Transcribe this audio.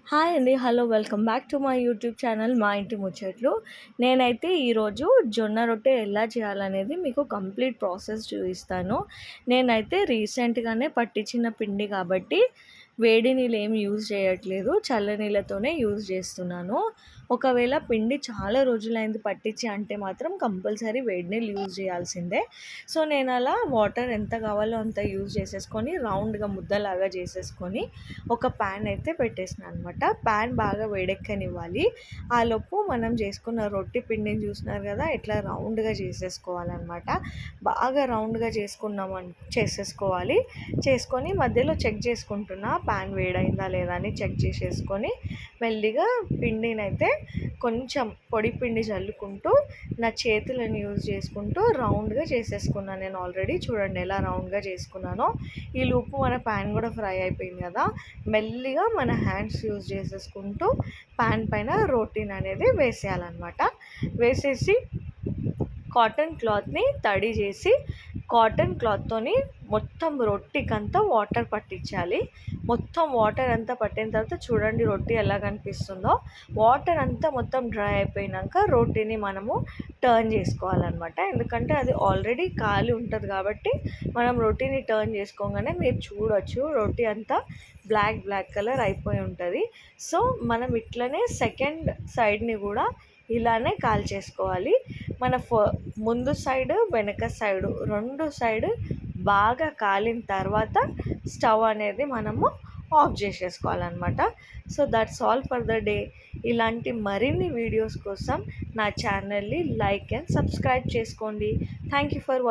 Hi అండి. Hello. Welcome back to my YouTube channel మా ఇంటి ముచ్చట్లు. నేనైతే ఈరోజు జొన్న రొట్టె ఎలా చేయాలనేది మీకు కంప్లీట్ ప్రాసెస్ చూపిస్తాను. నేనైతే రీసెంట్‌గానే పట్టించిన పిండి కాబట్టి వేడి నీళ్ళు ఏమి యూజ్ చేయట్లేదు. చల్ల నీళ్ళతోనే యూజ్ చేస్తున్నాను. ఒకవేళ పిండి చాలా రోజులైంది పట్టించి అంటే మాత్రం కంపల్సరీ వేడి నీళ్ళు యూజ్ చేయాల్సిందే. సో నేను అలా వాటర్ ఎంత కావాలో అంత యూజ్ చేసేసుకొని రౌండ్‌గా ముద్దలాగా చేసేసుకొని ఒక ప్యాన్ అయితే పెట్టేసినా అనమాట. ప్యాన్ బాగా వేడెక్కనివ్వాలి. ఆలోపు మనం చేసుకున్న రొట్టె పిండిని చూసినారు కదా, ఇట్లా రౌండ్గా చేసేసుకోవాలన్నమాట. బాగా రౌండ్గా చేసేసుకోవాలి. చేసుకొని మధ్యలో చెక్ చేసుకుంటున్నా ప్యాన్ వేడైందా లేదా అని చెక్ చేసేసుకొని మెల్లిగా పిండినైతే కొంచెం పొడి పిండి చల్లుకుంటూ నా చేతులను యూజ్ చేసుకుంటూ రౌండ్గా చేసేసుకున్నాను. నేను ఆల్రెడీ చూడండి ఎలా రౌండ్గా చేసుకున్నానో. ఈ లోపు మన ప్యాన్ కూడా ఫ్రై అయిపోయింది కదా, మెల్లిగా మన హ్యాండ్స్ యూజ్ చేసేసుకుంటూ ప్యాన్ పైన రోటీని అనేది వేసేయాలన్నమాట. వేసేసి కాటన్ క్లాత్ని తడి చేసి కాటన్ క్లాత్తోని మొత్తం రొట్టెకంతా వాటర్ పట్టించాలి. మొత్తం వాటర్ అంతా పట్టిన తర్వాత చూడండి రొట్టె ఎలా కనిపిస్తుందో. వాటర్ అంతా మొత్తం డ్రై అయిపోయినాక రొట్టెని మనము టర్న్ చేసుకోవాలన్నమాట. ఎందుకంటే అది ఆల్రెడీ కాలి ఉంటుంది కాబట్టి మనం రొట్టెని టర్న్ చేసుకోగానే మీరు చూడొచ్చు రొట్టె అంతా బ్లాక్ కలర్ అయిపోయి ఉంటుంది. సో మనం ఇట్లనే సెకండ్ సైడ్ని కూడా ఇలానే కాల్చేసుకోవాలి. మన ముందు సైడ్ వెనక సైడు రెండు సైడ్ బాగా కాలిన తర్వాత స్టవ్ అనేది మనము ఆఫ్ చేసేసుకోవాలన్నమాట. So that's all for the day. ఇలాంటి మరిన్ని వీడియోస్ కోసం నా ఛానల్ని లైక్ అండ్ సబ్స్క్రైబ్ చేసుకోండి. Thank you for